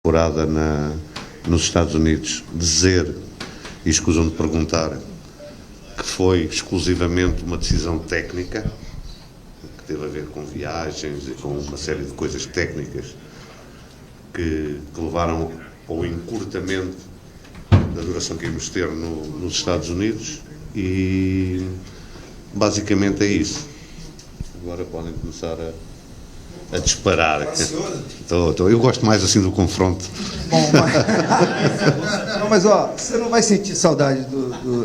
temporada nos Estados Unidos, dizer, e escusam de perguntar, que foi exclusivamente uma decisão técnica, que teve a ver com viagens e com uma série de coisas técnicas que levaram ao encurtamento da duração que íamos ter nos Estados Unidos, e basicamente é isso. Agora podem começar a disparar. Eu gosto mais assim do confronto. Bom, mas ó, você não vai sentir saudade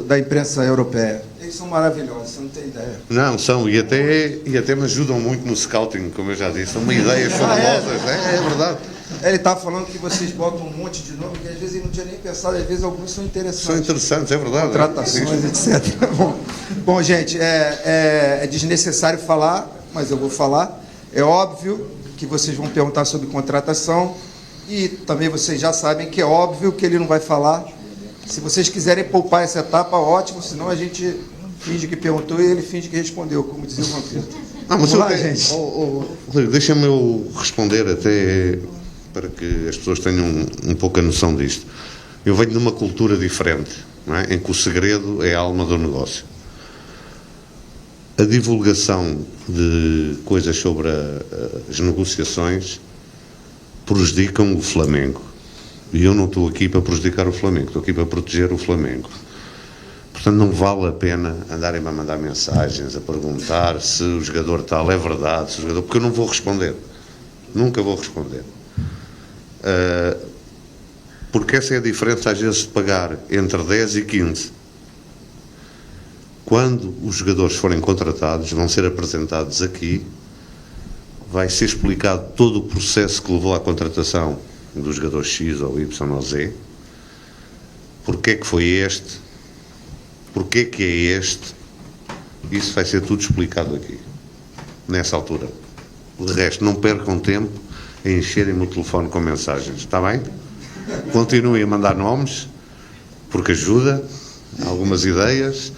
da imprensa europeia. Eles são maravilhosos, você não tem ideia. Não, são, e até me ajudam muito no scouting, como eu já disse. São ideias fabulosas, é verdade. Ele estava falando que vocês botam um monte de nome que às vezes ele não tinha nem pensado, às vezes alguns são interessantes. São interessantes, é verdade. Contratações, etc. Bom, gente, é desnecessário falar, mas eu vou falar. É óbvio que vocês vão perguntar sobre contratação e também vocês já sabem que é óbvio que ele não vai falar. Se vocês quiserem poupar essa etapa, ótimo, senão a gente finge que perguntou e ele finge que respondeu, como dizia o Vampiro. Vamos lá, gente. Deixa-me eu responder até para que as pessoas tenham um pouco a noção disto. Eu venho de uma cultura diferente, não é? Em que o segredo é a alma do negócio. A divulgação de coisas sobre as negociações prejudicam o Flamengo. E eu não estou aqui para prejudicar o Flamengo, estou aqui para proteger o Flamengo. Portanto, não vale a pena andarem a mandar mensagens, a perguntar se o jogador tal é verdade, porque eu não vou responder. Nunca vou responder. Porque essa é a diferença, às vezes, de pagar entre 10 e 15. Quando os jogadores forem contratados, vão ser apresentados aqui, vai ser explicado todo o processo que levou à contratação do jogador X ou Y ou Z, porque é que foi este, porque é que é este, isso vai ser tudo explicado aqui, nessa altura. De resto, não percam tempo a encherem-me o telefone com mensagens, está bem? Continuem a mandar nomes, porque ajuda, algumas ideias,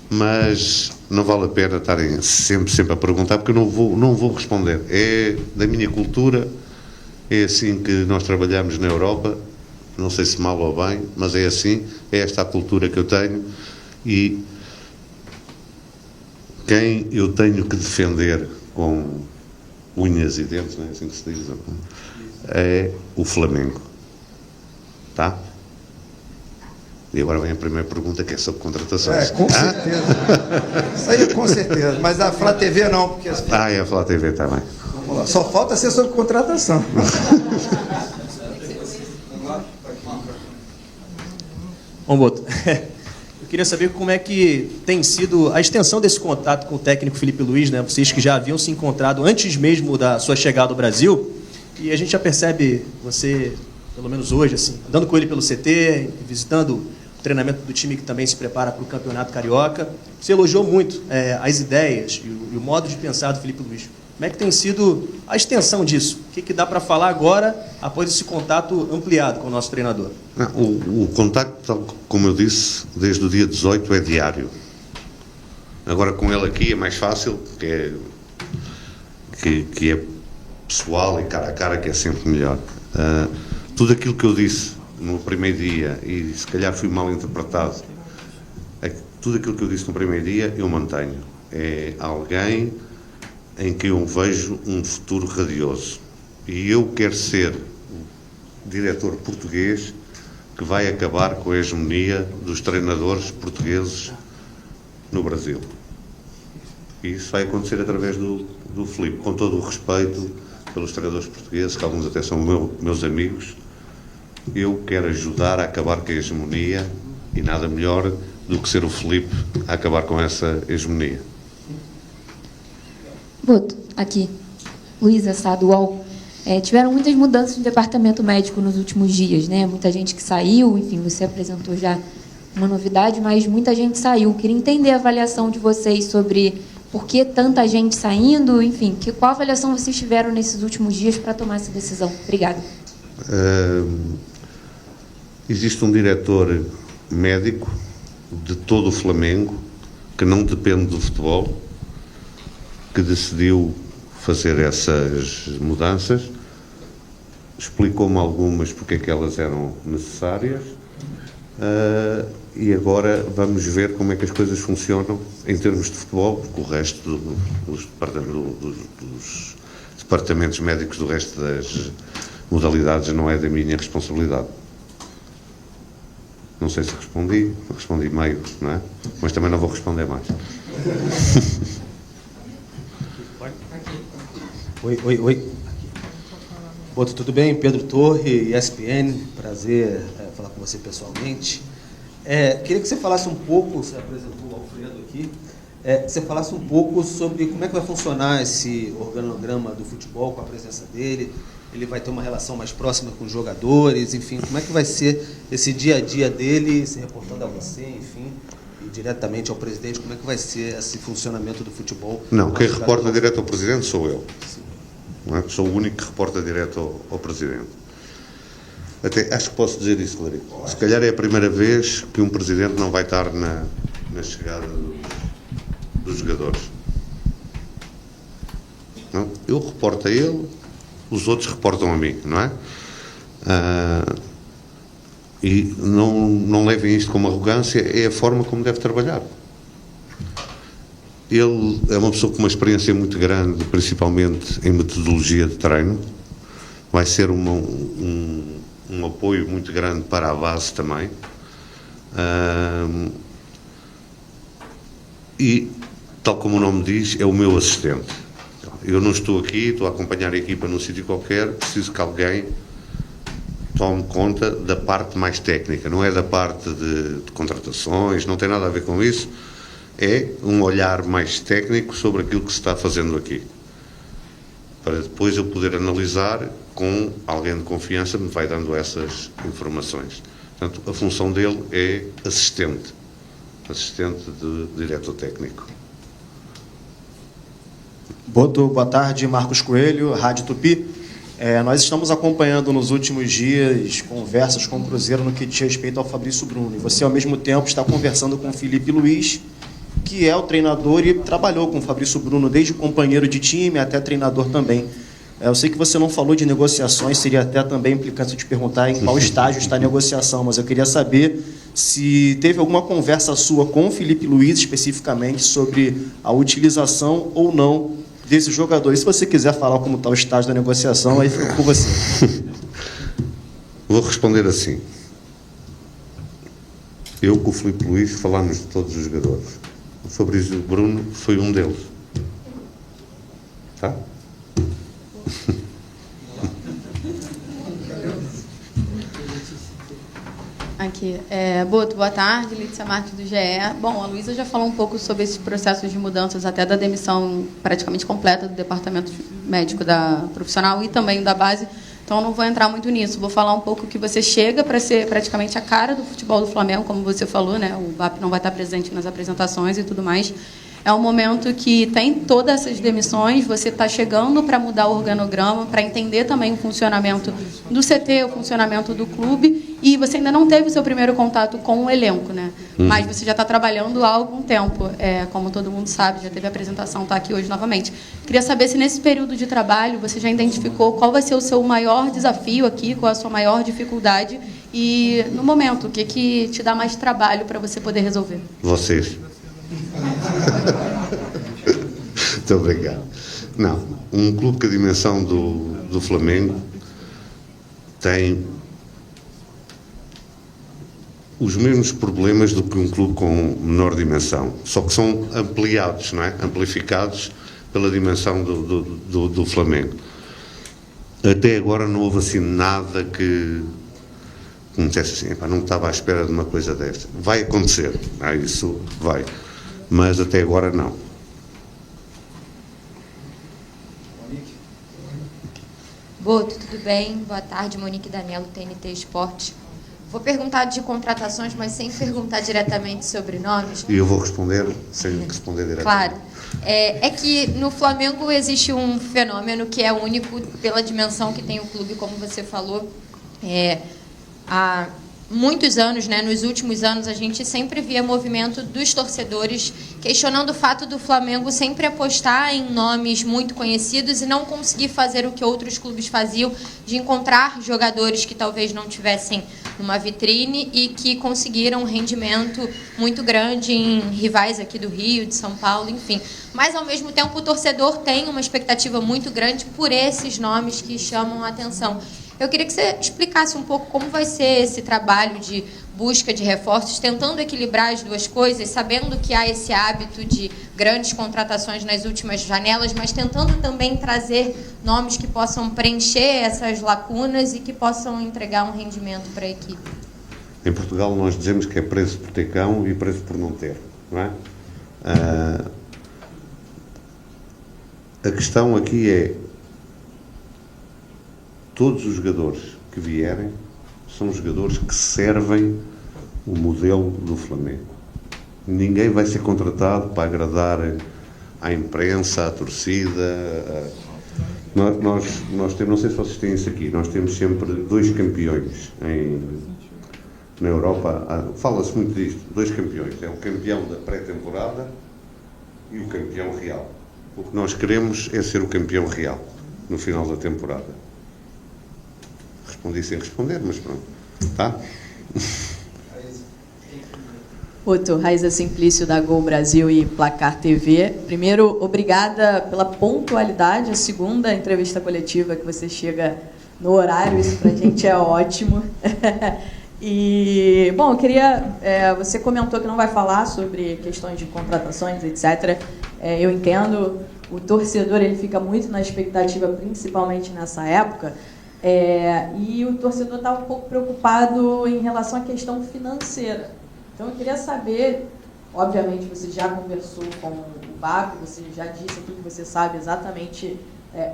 mas não vale a pena estarem sempre a perguntar, porque eu não vou responder. É da minha cultura, é assim que nós trabalhamos na Europa, não sei se mal ou bem, mas é assim, é esta a cultura que eu tenho, e quem eu tenho que defender com unhas e dentes, não é assim que se diz, é o Flamengo. Tá? E agora vem a primeira pergunta, que é sobre contratações. Com certeza. Isso aí com certeza. Mas a Flá TV não, porque... é a Flá TV, está bem. Vamos lá. Só falta ser sobre contratação. Bom, Boto, eu queria saber como é que tem sido a extensão desse contato com o técnico Felipe Luiz, né? Vocês que já haviam se encontrado antes mesmo da sua chegada ao Brasil, e a gente já percebe você, pelo menos hoje, assim, andando com ele pelo CT, visitando o treinamento do time que também se prepara para o Campeonato Carioca. Você elogiou muito as ideias e o modo de pensar do Felipe Luiz. Como é que tem sido a extensão disso? O que dá para falar agora, após esse contato ampliado com o nosso treinador? O contacto, como eu disse, desde o dia 18 é diário. Agora com ele aqui é mais fácil, que é pessoal e cara a cara, que é sempre melhor. Tudo aquilo que eu disse no primeiro dia, e se calhar fui mal interpretado, tudo aquilo que eu disse no primeiro dia eu mantenho. É alguém em que eu vejo um futuro radioso, e eu quero ser o diretor português que vai acabar com a hegemonia dos treinadores portugueses no Brasil. E isso vai acontecer através do Filipe, com todo o respeito pelos treinadores portugueses, que alguns até são meus amigos. Eu quero ajudar a acabar com a hegemonia, e nada melhor do que ser o Filipe a acabar com essa hegemonia. Boto, aqui, Luísa Sadual. Tiveram muitas mudanças no departamento médico nos últimos dias, né? Muita gente que saiu, enfim, você apresentou já uma novidade, mas muita gente saiu. Queria entender a avaliação de vocês sobre por que tanta gente saindo, enfim, qual avaliação vocês tiveram nesses últimos dias para tomar essa decisão? Obrigada. Existe um diretor médico de todo o Flamengo, que não depende do futebol, que decidiu fazer essas mudanças. explicou-me algumas porque é que elas eram necessárias, e agora vamos ver como é que as coisas funcionam em termos de futebol, porque o resto dos departamentos médicos do resto das modalidades não é da minha responsabilidade. Não sei se respondi meio, não é? Mas também não vou responder mais. Oi. Boto, tudo bem? Pedro Torre, ESPN, prazer falar com você pessoalmente. Queria que você falasse um pouco, você apresentou o Alfredo aqui, que você falasse um pouco sobre como é que vai funcionar esse organograma do futebol com a presença dele. Ele vai ter uma relação mais próxima com os jogadores, enfim, como é que vai ser esse dia a dia dele, se reportando a você, enfim, e diretamente ao presidente, como é que vai ser esse funcionamento do futebol? Não, quem reporta direto ao presidente sou eu. Não é? Sou o único que reporta direto ao presidente. Até acho que posso dizer isso, Clarice. Se calhar é a primeira vez que um presidente não vai estar na chegada dos jogadores. Não? Eu reporto a ele, os outros reportam a mim, não é? E não levem isto como arrogância, é a forma como deve trabalhar. Ele é uma pessoa com uma experiência muito grande, principalmente em metodologia de treino. Vai ser um apoio muito grande para a base também. E, tal como o nome diz, é o meu assistente. Eu não estou aqui, estou a acompanhar a equipa num sítio qualquer, preciso que alguém tome conta da parte mais técnica, não é da parte de contratações, não tem nada a ver com isso, é um olhar mais técnico sobre aquilo que se está fazendo aqui, para depois eu poder analisar com alguém de confiança que me vai dando essas informações. Portanto, a função dele é assistente de diretor técnico. Boa tarde, Marcos Coelho, Rádio Tupi. Nós estamos acompanhando nos últimos dias conversas com o Cruzeiro no que diz respeito ao Fabrício Bruno. E você, ao mesmo tempo, está conversando com o Felipe Luiz, que é o treinador e trabalhou com o Fabrício Bruno desde companheiro de time até treinador também. Eu sei que você não falou de negociações, seria até também implicante te perguntar em qual estágio está a negociação, mas eu queria saber se teve alguma conversa sua com o Felipe Luiz, especificamente, sobre a utilização ou não desse jogador. E se você quiser falar como está o estágio da negociação, aí fica com você. Vou responder assim. Eu com o Filipe Luiz falámos de todos os jogadores. O Fabrício Bruno foi um deles. Tá? Aqui. Boa tarde, Lídia Marques do GE. Bom, a Luísa já falou um pouco sobre esse processo de mudanças, até da demissão praticamente completa do departamento médico da profissional e também da base, então eu não vou entrar muito nisso. Vou falar um pouco que você chega para ser praticamente a cara do futebol do Flamengo, como você falou, né? O BAP não vai estar presente nas apresentações e tudo mais. É um momento que tem todas essas demissões, você está chegando para mudar o organograma, para entender também o funcionamento do CT, o funcionamento do clube, e você ainda não teve o seu primeiro contato com o elenco, né? Mas você já está trabalhando há algum tempo, como todo mundo sabe, já teve a apresentação, está aqui hoje novamente. Queria saber se nesse período de trabalho você já identificou qual vai ser o seu maior desafio aqui, qual a sua maior dificuldade, e no momento, o que te dá mais trabalho para você poder resolver? Vocês. Muito obrigado. Não, um clube com a dimensão do Flamengo tem os mesmos problemas do que um clube com menor dimensão, só que são ampliados, não é? Amplificados pela dimensão do Flamengo. Até agora não houve assim nada que me dissesse assim, não estava à espera de uma coisa desta. Vai acontecer, isso vai. Mas até agora não. Boto, tudo bem? Boa tarde, Monique Danielo, TNT Esporte. Vou perguntar de contratações, mas sem perguntar diretamente sobre nomes. E eu vou responder sem responder diretamente. Claro. É que no Flamengo existe um fenômeno que é único pela dimensão que tem o clube, como você falou. muitos anos, né, nos últimos anos, a gente sempre via movimento dos torcedores questionando o fato do Flamengo sempre apostar em nomes muito conhecidos e não conseguir fazer o que outros clubes faziam, de encontrar jogadores que talvez não tivessem uma vitrine e que conseguiram um rendimento muito grande em rivais aqui do Rio, de São Paulo, enfim. Mas, ao mesmo tempo, o torcedor tem uma expectativa muito grande por esses nomes que chamam a atenção. Eu queria que você explicasse um pouco como vai ser esse trabalho de busca de reforços, tentando equilibrar as duas coisas, sabendo que há esse hábito de grandes contratações nas últimas janelas, mas tentando também trazer nomes que possam preencher essas lacunas e que possam entregar um rendimento para a equipe. Em Portugal nós dizemos que é preço por ter cão e preço por não ter, não é? A questão aqui é: todos os jogadores que vierem são jogadores que servem o modelo do Flamengo. Ninguém vai ser contratado para agradar à imprensa, à torcida. Nós temos, não sei se vocês têm isso aqui, nós temos sempre 2 campeões na Europa. Fala-se muito disto, 2 campeões. É o campeão da pré-temporada e o campeão real. O que nós queremos é ser o campeão real no final da temporada. Respondi sem responder, mas pronto. Tá? Boto, Raiza Simplício da Gol Brasil e Placar TV. Primeiro, obrigada pela pontualidade, a segunda entrevista coletiva que você chega no horário, isso pra gente é ótimo. E, bom, eu queria... você comentou que não vai falar sobre questões de contratações, etc. Eu entendo, o torcedor ele fica muito na expectativa, principalmente nessa época, e o torcedor está um pouco preocupado em relação à questão financeira. Então, eu queria saber, obviamente, você já conversou com o BAP, você já disse aqui que você sabe exatamente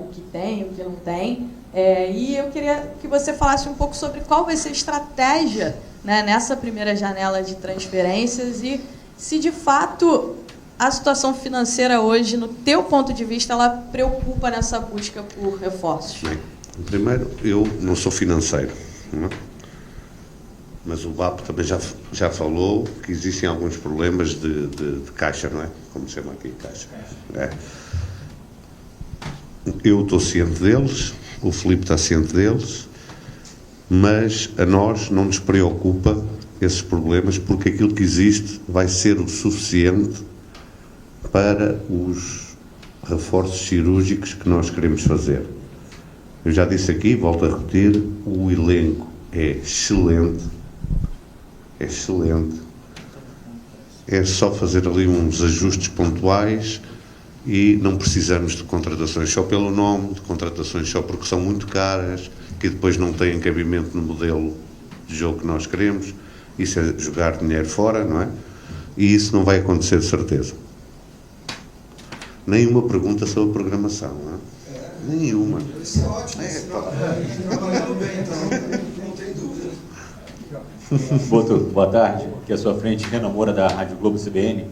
o que tem, o que não tem, e eu queria que você falasse um pouco sobre qual vai ser a estratégia, né, nessa primeira janela de transferências e se, de fato, a situação financeira hoje, no teu ponto de vista, ela preocupa nessa busca por reforços. Bem, primeiro, eu não sou financeiro, não é? Mas o BAP também já falou que existem alguns problemas de caixa, não é? Como se chama aqui, caixa. Eu estou ciente deles, o Filipe está ciente deles, mas a nós não nos preocupa esses problemas, porque aquilo que existe vai ser o suficiente para os reforços cirúrgicos que nós queremos fazer. Eu já disse aqui, volto a repetir, o elenco é excelente. É excelente. É só fazer ali uns ajustes pontuais e não precisamos de contratações só pelo nome, de contratações só porque são muito caras, que depois não têm cabimento no modelo de jogo que nós queremos. Isso é jogar dinheiro fora, não é? E isso não vai acontecer de certeza. Nenhuma pergunta sobre a programação, não é? Nenhuma. Isso é ótimo. Trabalhando bem, então, não tem dúvida. Boto, boa tarde. Aqui à sua frente, Renan Moura, da Rádio Globo CBN.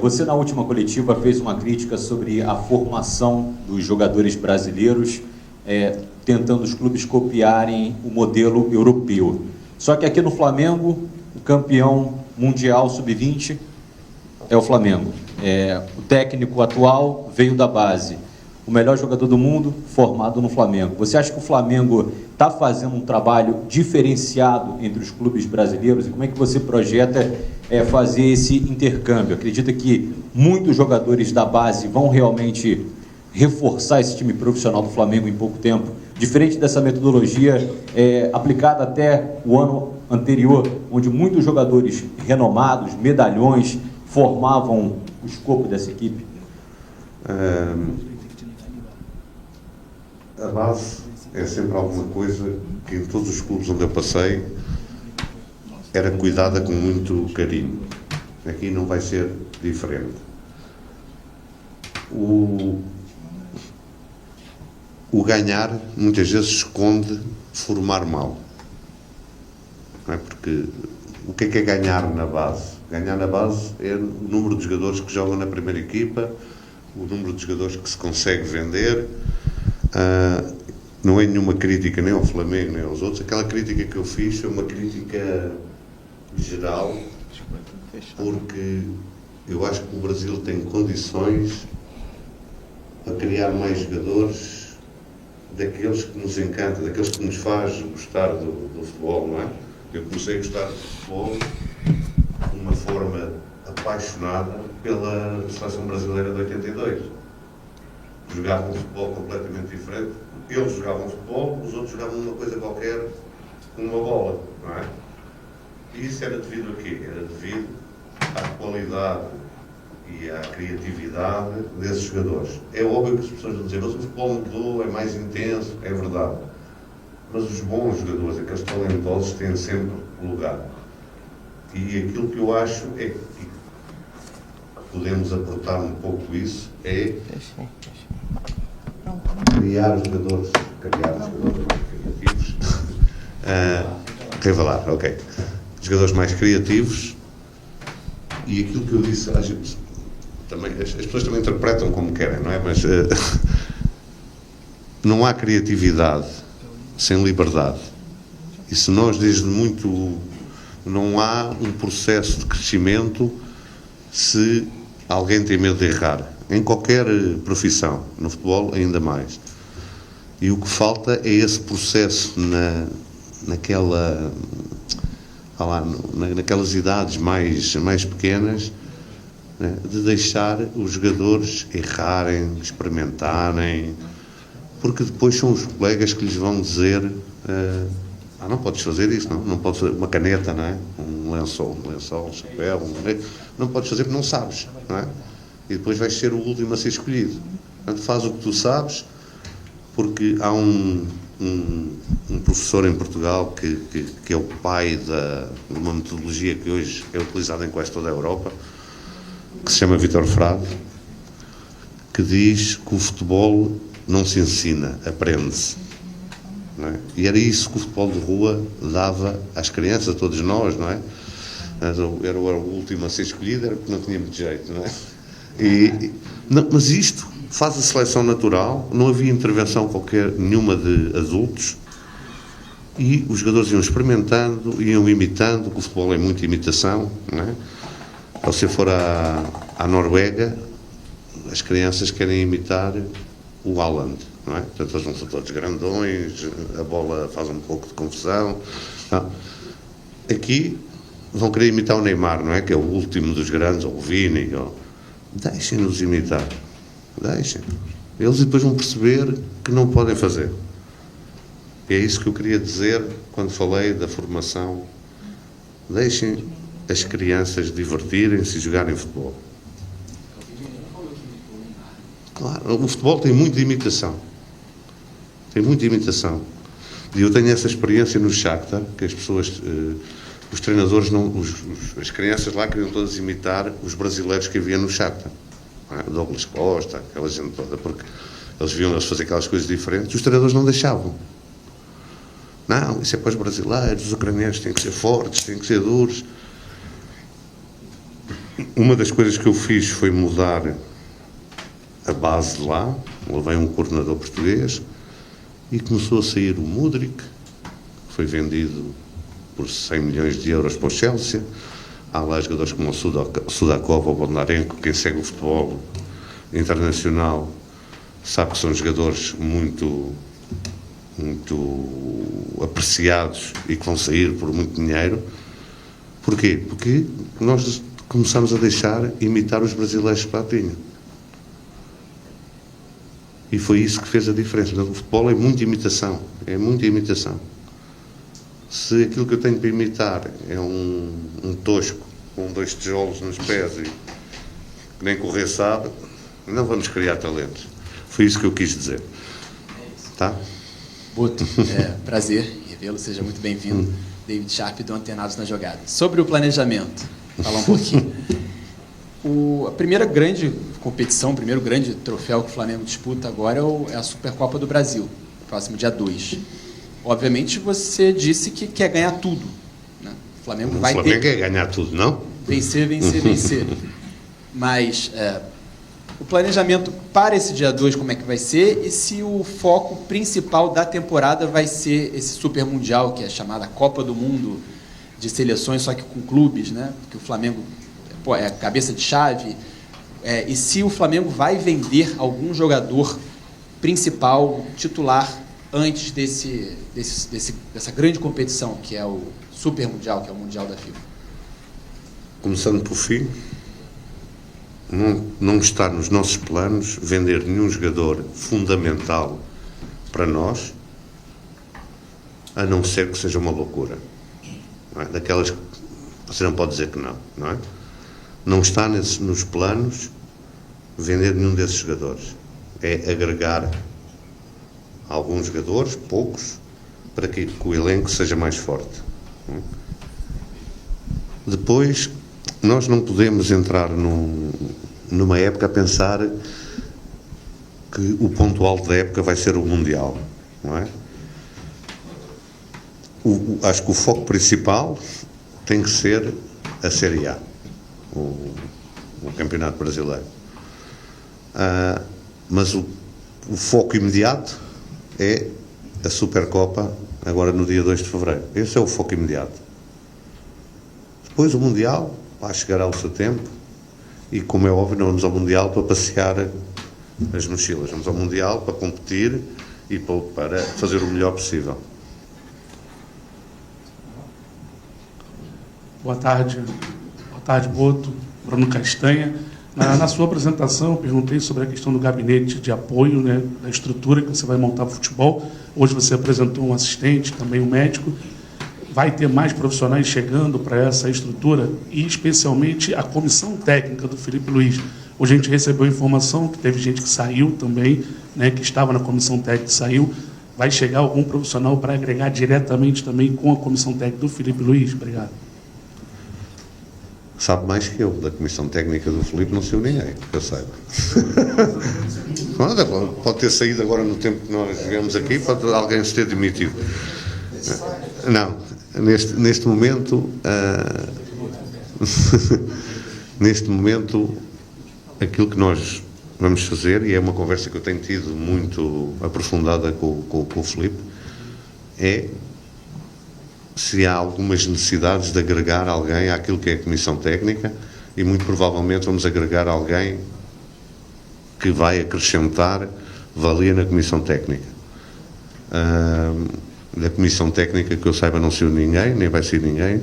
Você, na última coletiva, fez uma crítica sobre a formação dos jogadores brasileiros, tentando os clubes copiarem o modelo europeu. Só que aqui no Flamengo, o campeão mundial sub-20 é o Flamengo. O técnico atual veio da base. O melhor jogador do mundo formado no Flamengo. Você acha que o Flamengo está fazendo um trabalho diferenciado entre os clubes brasileiros? E como é que você projeta fazer esse intercâmbio? Acredita que muitos jogadores da base vão realmente reforçar esse time profissional do Flamengo em pouco tempo? Diferente dessa metodologia aplicada até o ano anterior, onde muitos jogadores renomados, medalhões, formavam o escopo dessa equipe? A base é sempre alguma coisa que em todos os clubes onde eu passei era cuidada com muito carinho. Aqui não vai ser diferente. O ganhar muitas vezes esconde formar mal. Não é? Porque o que é ganhar na base? Ganhar na base é o número de jogadores que jogam na primeira equipa, o número de jogadores que se consegue vender. não é nenhuma crítica nem ao Flamengo nem aos outros. Aquela crítica que eu fiz foi uma crítica geral, porque eu acho que o Brasil tem condições para criar mais jogadores daqueles que nos encantam, daqueles que nos faz gostar do futebol, não é? Eu comecei a gostar do futebol de uma forma apaixonada pela seleção brasileira de 82. Jogavam um futebol completamente diferente. Eles jogavam futebol, os outros jogavam uma coisa qualquer, com uma bola, não é? E isso era devido a quê? Era devido à qualidade e à criatividade desses jogadores. É óbvio que as pessoas vão dizer, mas o futebol mudou, é mais intenso, é verdade. Mas os bons jogadores, aqueles talentosos, têm sempre lugar. E aquilo que eu acho é que podemos aportar um pouco isso, é criar jogadores mais criativos. Revelar, ok. Jogadores mais criativos. E aquilo que eu disse, também, as pessoas também interpretam como querem, não é? Mas não há criatividade sem liberdade. E se nós, desde muito, não há um processo de crescimento se alguém tem medo de errar. Em qualquer profissão, no futebol ainda mais. E o que falta é esse processo naquelas idades mais pequenas, né, de deixar os jogadores errarem, experimentarem, porque depois são os colegas que lhes vão dizer não podes fazer isso, não podes fazer uma caneta, não é? Um lençol, um chapéu, não podes fazer porque não sabes, não é? E depois vais ser o último a ser escolhido. Portanto, faz o que tu sabes, porque há um professor em Portugal que é o pai de uma metodologia que hoje é utilizada em quase toda a Europa, que se chama Vítor Frade, que diz que o futebol não se ensina, aprende-se. Não é? E era isso que o futebol de rua dava às crianças, a todos nós, não é? Era o último a ser escolhido, era porque não tinha muito jeito, não é? Mas isto faz a seleção natural, não havia intervenção nenhuma de adultos, e os jogadores iam experimentando, iam imitando, que o futebol é muita imitação, não é? Se você for à Noruega, as crianças querem imitar o Haaland, não é? Portanto, eles não são todos grandões, a bola faz um pouco de confusão. Não. Aqui vão querer imitar o Neymar, não é? Que é o último dos grandes, ou o Vini. Deixem-nos imitar. Deixem. Eles depois vão perceber que não podem fazer. E é isso que eu queria dizer quando falei da formação. Deixem as crianças divertirem-se e jogarem futebol. Claro, o futebol tem muita imitação. Tem muita imitação. E eu tenho essa experiência no Shakhtar, que as pessoas, os treinadores, as crianças lá queriam todas imitar os brasileiros que havia no Shakhtar. Douglas Costa, aquela gente toda, porque eles viam eles fazer aquelas coisas diferentes, os treinadores não deixavam. Não, isso é para os brasileiros, os ucranianos têm que ser fortes, têm que ser duros. Uma das coisas que eu fiz foi mudar a base de lá, levei um coordenador português e começou a sair o Mudryk, que foi vendido por 100 milhões de euros para o Chelsea. Há lá jogadores como o Sudakov ou o Bondarenko, quem segue o futebol internacional sabe que são jogadores muito apreciados e que vão sair por muito dinheiro. Porquê? Porque nós começamos a deixar imitar os brasileiros que lá tinham. E foi isso que fez a diferença. O futebol é muita imitação. É muita imitação. Se aquilo que eu tenho para imitar é um tosco com 2 tijolos nos pés e que nem correr sabe, não vamos criar talentos. Foi isso que eu quis dizer. Tá? Boto, prazer revê-lo, seja muito bem-vindo. David Sharp, do Antenados na Jogada. Sobre o planejamento, falar um pouquinho. A primeira grande competição, o primeiro grande troféu que o Flamengo disputa agora é a Supercopa do Brasil, próximo dia 2. Obviamente, você disse que quer ganhar tudo. Né? O Flamengo vai ter... quer ganhar tudo, não? Vencer, vencer, vencer. Mas o planejamento para esse dia 2, como é que vai ser, e se o foco principal da temporada vai ser esse Super Mundial, que é chamada Copa do Mundo de Seleções, só que com clubes, né? Porque o Flamengo é a cabeça de chave, e se o Flamengo vai vender algum jogador principal, titular, antes dessa grande competição, que é o Super Mundial, que é o Mundial da FIFA. Começando por fim, não está nos nossos planos vender nenhum jogador fundamental para nós, a não ser que seja uma loucura. Não é? Daquelas que você não pode dizer que não é? Não está nos planos vender nenhum desses jogadores. É agregar alguns jogadores, poucos, para que o elenco seja mais forte. Depois, nós não podemos entrar numa época a pensar que o ponto alto da época vai ser o Mundial, não é? Acho que o foco principal tem que ser a Série A, o Campeonato Brasileiro. Mas o foco imediato é a Supercopa, agora no dia 2 de fevereiro. Esse é o foco imediato. Depois o Mundial vai chegar ao seu tempo e, como é óbvio, não vamos ao Mundial para passear as mochilas. Vamos ao Mundial para competir e para fazer o melhor possível. Boa tarde, Boto. Bruno Castanha. Na sua apresentação, eu perguntei sobre a questão do gabinete de apoio, né, da estrutura que você vai montar para o futebol. Hoje você apresentou um assistente, também um médico. Vai ter mais profissionais chegando para essa estrutura e, especialmente, a comissão técnica do Felipe Luiz. Hoje a gente recebeu informação que teve gente que saiu também, né, que estava na comissão técnica e saiu. Vai chegar algum profissional para agregar diretamente também com a comissão técnica do Felipe Luiz? Obrigado. Sabe mais que eu, da comissão técnica do Felipe, não saiu ninguém, que eu saiba. Pode ter saído agora no tempo que nós chegamos aqui, pode alguém se ter demitido. Não, neste momento, neste momento, aquilo que nós vamos fazer, e é uma conversa que eu tenho tido muito aprofundada com o Felipe, é se há algumas necessidades de agregar alguém àquilo que é a comissão técnica, e muito provavelmente vamos agregar alguém que vai acrescentar valia na comissão técnica. Da comissão técnica, que eu saiba, não saiu ninguém, nem vai sair ninguém,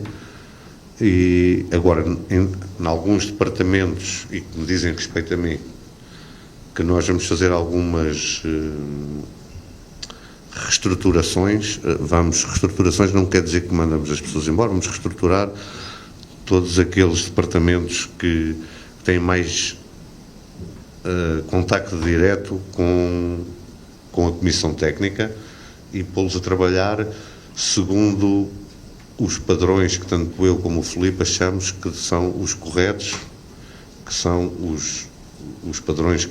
e agora em alguns departamentos, e que me dizem respeito a mim, que nós vamos fazer algumas reestruturações. Reestruturações não quer dizer que mandamos as pessoas embora, vamos reestruturar todos aqueles departamentos que têm mais contacto direto com a comissão técnica e pô-los a trabalhar segundo os padrões que tanto eu como o Felipe achamos que são os corretos, que são os padrões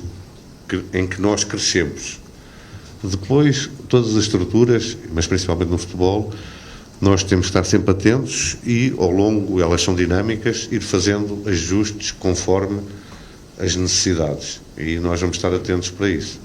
em que nós crescemos. Depois, todas as estruturas, mas principalmente no futebol, nós temos que estar sempre atentos e, ao longo, elas são dinâmicas, ir fazendo ajustes conforme as necessidades. E nós vamos estar atentos para isso.